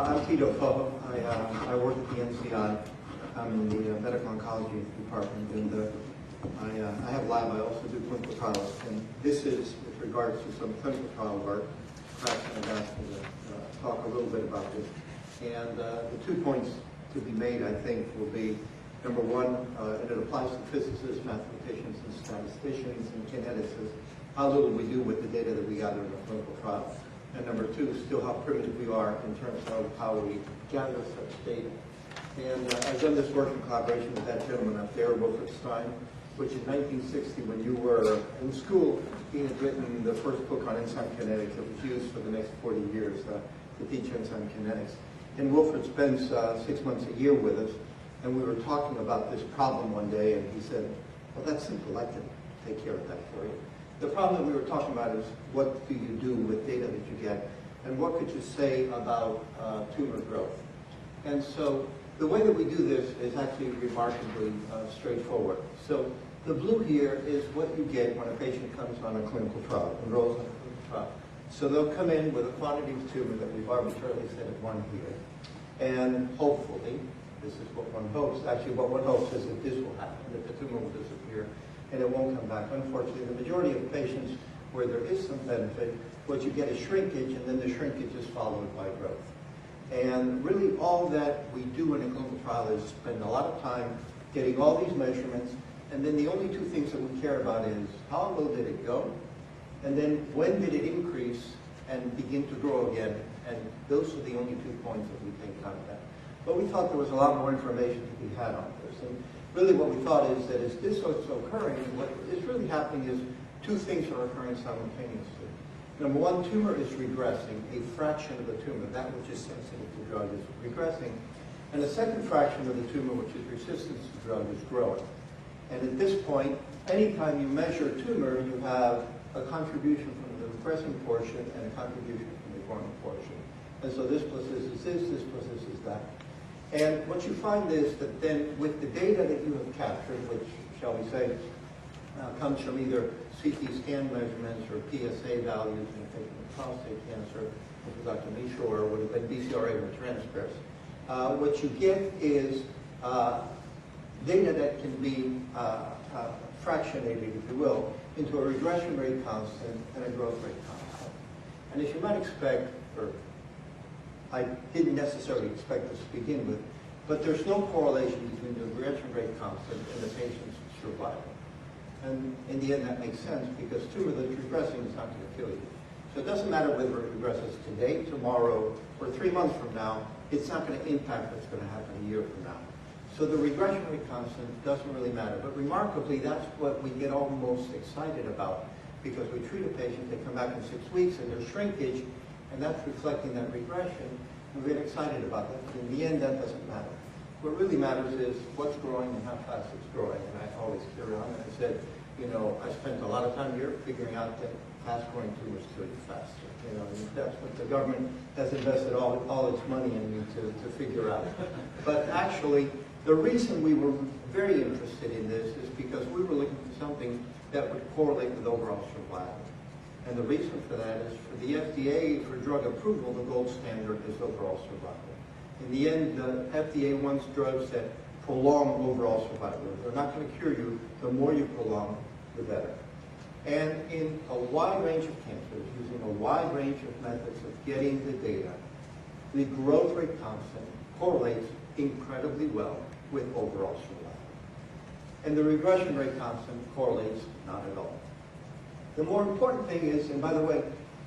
I'm Tito Fojo. I work at the NCI. I'm in the medical oncology department, and I have lab. I also do clinical trials, and this is with regards to some clinical trial work. Perhaps I've asked you to talk a little bit about this. And the 2 points to be made, I think, will be, number one, and it applies to physicists, mathematicians, and statisticians, and kineticists, how little we do with the data that we gather in a clinical trial. And number two, still how primitive we are in terms of how we gather such data. And I've done this work in collaboration with that gentleman up there, Wilfred Stein, which in 1960, when you were in school, he had written the first book on enzyme kinetics that was used for the next 40 years to teach enzyme kinetics. And Wilfred spends 6 months a year with us, and we were talking about this problem one day, and he said, well, that's simple, I can take care of that for you. The problem that we were talking about is what do you do with data that you get, and what could you say about tumor growth? And so the way that we do this is actually remarkably straightforward. So the blue here is what you get when a patient comes on a clinical trial, enrolls in a clinical trial. So they'll come in with a quantity of tumor that we've arbitrarily set at 1 here, and hopefully, this is what one hopes, actually what one hopes is that this will happen, that the tumor will disappear, and it won't come back. Unfortunately, the majority of patients where there is some benefit, what you get is shrinkage, and then the shrinkage is followed by growth. And really all that we do in a clinical trial is spend a lot of time getting all these measurements, and then the only two things that we care about is how low did it go, and then when did it increase and begin to grow again, and those are the only 2 points that we take out of that. But we thought there was a lot more information to be had on this. And really what we thought is that as this is occurring, what is really happening is two things are occurring simultaneously. Number one, tumor is regressing. A fraction of the tumor, that which is sensitive to drug, is regressing. And the second fraction of the tumor, which is resistant to drug, is growing. And at this point, anytime you measure a tumor, you have a contribution from the regressing portion and a contribution from the growing portion. And so this plus this is this plus this is that. And what you find is that then with the data that you have captured, which, shall we say, comes from either CT scan measurements or PSA values in a patient with prostate cancer, which is Dr. Mishore, would have been BCR-ABL transcripts. What you get is data that can be fractionated, if you will, into a regression rate constant and a growth rate constant. And as you might expect, or I didn't necessarily expect this to begin with, but there's no correlation between the regression rate constant and the patient's survival. And in the end, that makes sense because tumor that's regressing is not going to kill you. So it doesn't matter whether it regresses today, tomorrow, or 3 months from now. It's not going to impact what's going to happen a year from now. So the regression rate constant doesn't really matter. But remarkably, that's what we get all most excited about because we treat a patient, they come back in 6 weeks, and there's shrinkage, and that's reflecting that regression, and we get excited about that. But in the end, that doesn't matter. What really matters is what's growing and how fast it's growing. And I always carry on. And I said, you know, I spent a lot of time here figuring out that fast-growing tumors kill you faster. You know, and that's what the government has invested all its money in to figure out. But actually, the reason we were very interested in this is because we were looking for something that would correlate with overall survival. And the reason for that is for the FDA, for drug approval, the gold standard is overall survival. In the end, the FDA wants drugs that prolong overall survival. They're not going to cure you. The more you prolong, the better. And in a wide range of cancers, using a wide range of methods of getting the data, the growth rate constant correlates incredibly well with overall survival. And the regression rate constant correlates not at all. The more important thing is, and by the way,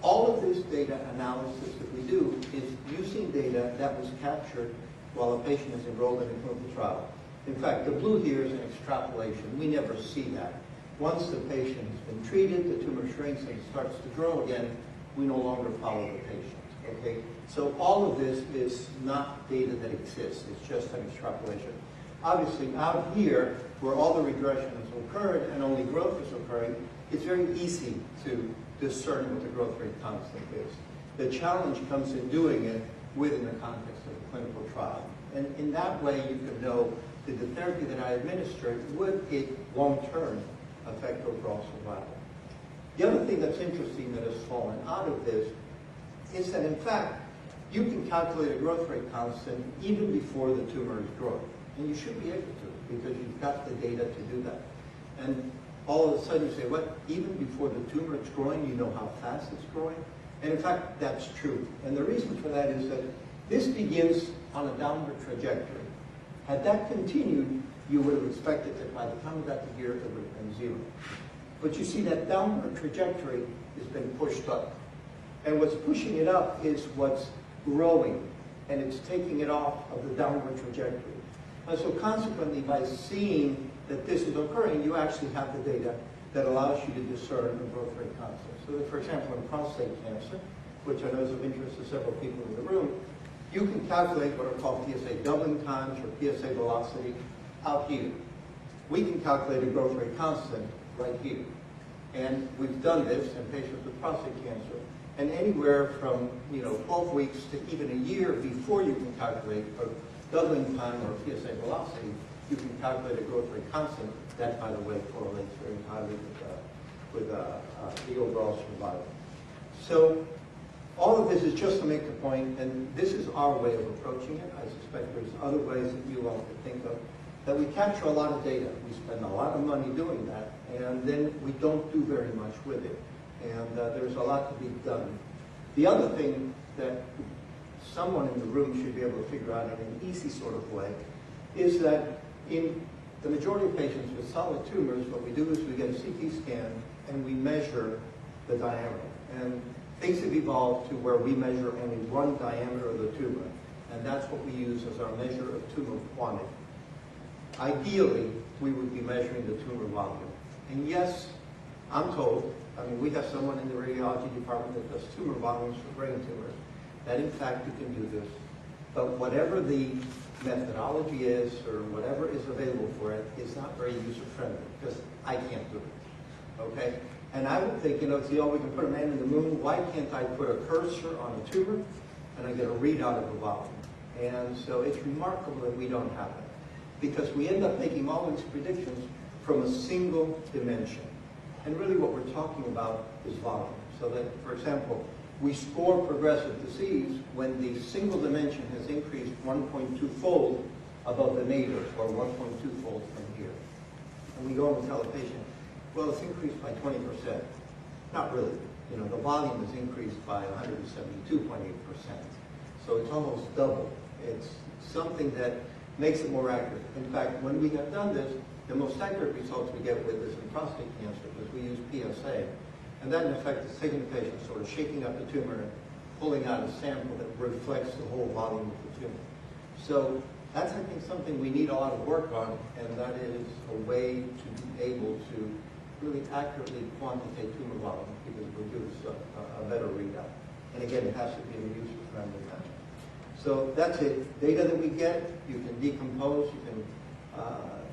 all of this data analysis that we do is using data that was captured while a patient is enrolled in a clinical trial. In fact, the blue here is an extrapolation. We never see that. Once the patient has been treated, the tumor shrinks and starts to grow again, we no longer follow the patient. Okay? So all of this is not data that exists. It's just an extrapolation. Obviously, out here, where all the regression has occurred and only growth is occurring, it's very easy to discern what the growth rate constant is. The challenge comes in doing it within the context of a clinical trial. And in that way, you can know that the therapy that I administered, would it long-term affect overall survival? The other thing that's interesting that has fallen out of this is that, in fact, you can calculate a growth rate constant even before the tumor is growing. And you should be able to, because you've got the data to do that. And all of a sudden you say, what, even before the tumor is growing, you know how fast it's growing? And in fact, that's true. And the reason for that is that this begins on a downward trajectory. Had that continued, you would have expected that by the time we got to here, it would have been 0. But you see that downward trajectory has been pushed up. And what's pushing it up is what's growing, and it's taking it off of the downward trajectory. And so consequently, by seeing that this is occurring, you actually have the data that allows you to discern the growth rate constant. So that, for example, in prostate cancer, which I know is of interest to several people in the room, you can calculate what are called PSA doubling times or PSA velocity out here. We can calculate a growth rate constant right here. And we've done this in patients with prostate cancer. And anywhere from 12 weeks to even a year before you can calculate a doubling time or PSA velocity, you can calculate a growth rate constant. That, by the way, correlates very highly with the overall survival. So all of this is just to make the point, and this is our way of approaching it. I suspect there's other ways that you all could think of, that we capture a lot of data. We spend a lot of money doing that, and then we don't do very much with it. And there's a lot to be done. The other thing that someone in the room should be able to figure out in an easy sort of way is that in the majority of patients with solid tumors, what we do is we get a CT scan and we measure the diameter. And things have evolved to where we measure only one diameter of the tumor. And that's what we use as our measure of tumor quantity. Ideally, we would be measuring the tumor volume. And yes, I'm told, we have someone in the radiology department that does tumor volumes for brain tumors, that in fact you can do this. But whatever the methodology is or whatever is available for it is not very user-friendly because I can't do it, okay? And I would think, we can put a man in the moon. Why can't I put a cursor on a tumor and I get a readout of the volume? And so it's remarkable that we don't have it because we end up making all these predictions from a single dimension. And really what we're talking about is volume. So that, for example, we score progressive disease when the single dimension has increased 1.2-fold above the nadir, or 1.2-fold from here. And we go and tell the patient, well, it's increased by 20%. Not really. The volume is increased by 172.8%. So it's almost double. It's something that makes it more accurate. In fact, when we have done this, the most accurate results we get with is in prostate cancer because we use PSA. And that, in effect, is taking the patient, sort of shaking up the tumor and pulling out a sample that reflects the whole volume of the tumor. So that's, I think, something we need a lot of work on, and that is a way to be able to really accurately quantitate tumor volume because it will give us a better readout. And again, it has to be in a user-friendly manner. So that's it. Data that we get, you can decompose, you can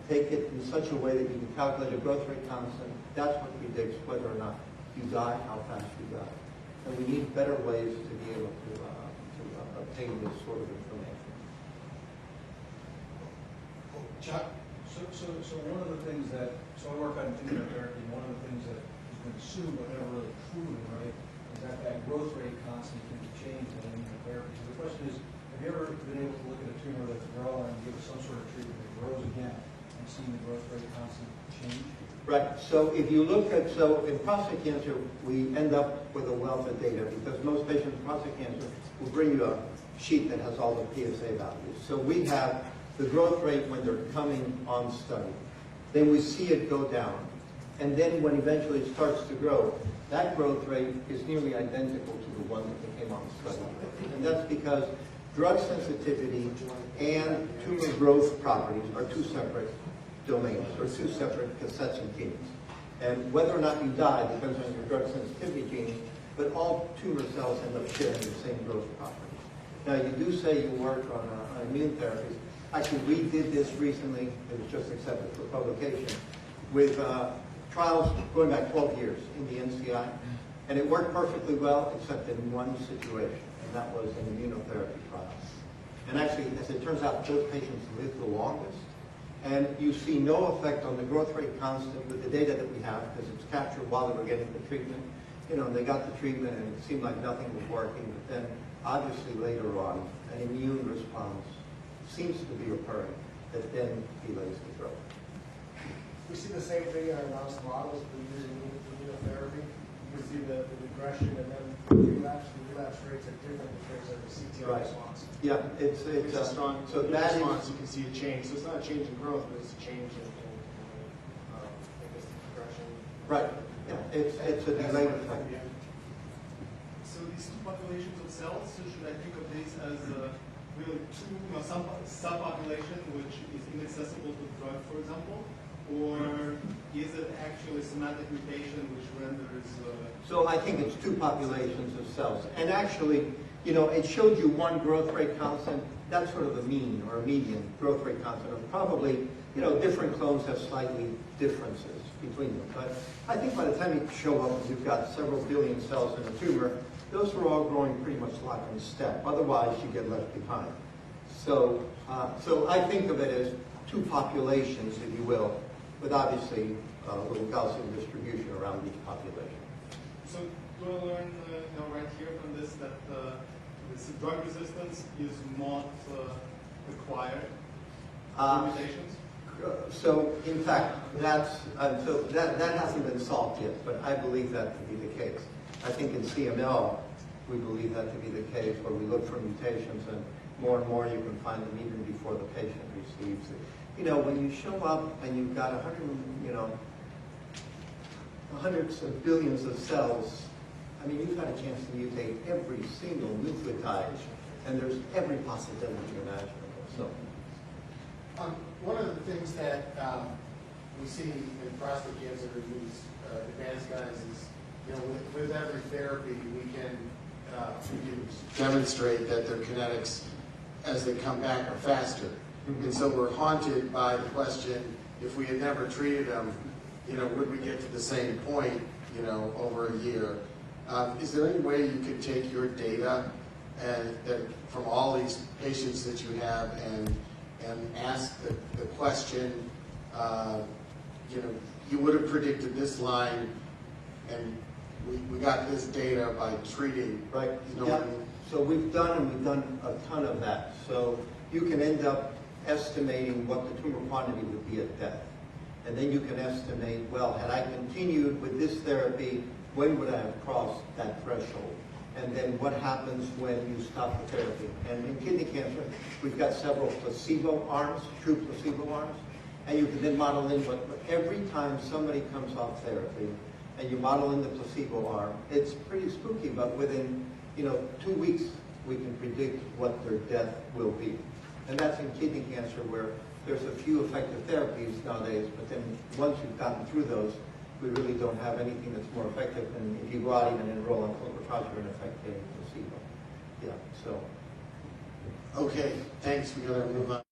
take it in such a way that you can calculate a growth rate constant. That's what predicts whether or not you die, how fast you die. And we need better ways to be able to obtain this sort of information. Chuck? So one of the things that, I work on immunotherapy, and one of the things that has been assumed but never really proven, right, is that growth rate constant can be changed in immunotherapy. So the question is, have you ever been able to look at a tumor that's growing and give it some sort of treatment that grows again and seen the growth rate constant change? Right. So if you look at, in prostate cancer, we end up with a wealth of data because most patients with prostate cancer will bring you a sheet that has all the PSA values. So we have the growth rate when they're coming on study. Then we see it go down. And then when eventually it starts to grow, that growth rate is nearly identical to the one that they came on study. And that's because drug sensitivity and tumor growth properties are two separate domains, or two separate cassettes of genes. And whether or not you die depends on your drug sensitivity gene, but all tumor cells end up sharing the same growth properties. Now, you do say you work on immune therapies. Actually, we did this recently, it was just accepted for publication, with trials going back 12 years in the NCI. And it worked perfectly well, except in one situation, and that was an immunotherapy trial. And actually, as it turns out, those patients lived the longest. And you see no effect on the growth rate constant with the data that we have because it's captured while they were getting the treatment. They got the treatment and it seemed like nothing was working, but then obviously later on, an immune response seems to be occurring that then delays the growth. We see the same thing in our mouse models for using immunotherapy. You can see the regression and then the relapse. The relapse rates are different in terms of the CTR Right. response. Yeah, it's a strong so that response. is, You can see a change. So it's not a change in growth, but it's a change in I guess, the progression. right. Yeah, it's a delayed effect. So these two populations of cells, so should I think of these as really two, some subpopulation which is inaccessible to the drug, for example, or is it actually somatic mutation which renders? So I think it's two populations of cells. And actually, it showed you one growth rate constant. That's sort of a mean or a median growth rate constant of probably, different clones have slightly differences between them. But I think by the time you show up and you've got several billion cells in a tumor, those are all growing pretty much lock in step. Otherwise, you get left behind. So I think of it as two populations, if you will, with obviously a little Gaussian distribution around each population. So do I learn right here from this that this drug resistance is not required mutations? So in fact, that hasn't been solved yet, but I believe that to be the case. I think in CML, we believe that to be the case, where we look for mutations, and more you can find them even before the patient receives it. When you show up and you've got hundreds of billions of cells, I mean, you've had a chance to mutate every single nucleotide, and there's every possibility imaginable. So, one of the things that we see in prostate cancer in these advanced guys is, with every therapy, we can demonstrate that their kinetics as they come back are faster. And so we're haunted by the question, if we had never treated them, would we get to the same point, over a year? Is there any way you could take your data and that from all these patients that you have and ask the question, you would have predicted this line, and we got this data by treating, right? Yeah. So we've done a ton of that. So you can end up estimating what the tumor quantity would be at death. And then you can estimate, well, had I continued with this therapy, when would I have crossed that threshold? And then what happens when you stop the therapy? And in kidney cancer, we've got several placebo arms, true placebo arms, and you can then model in what every time somebody comes off therapy, and you model in the placebo arm, it's pretty spooky, but within 2 weeks, we can predict what their death will be. And that's in kidney cancer, where there's a few effective therapies nowadays, but then once you've gotten through those, we really don't have anything that's more effective. And if you go out even enroll on clinical trials, you're in effect getting placebo. Yeah, so. Okay, thanks. We gotta move on.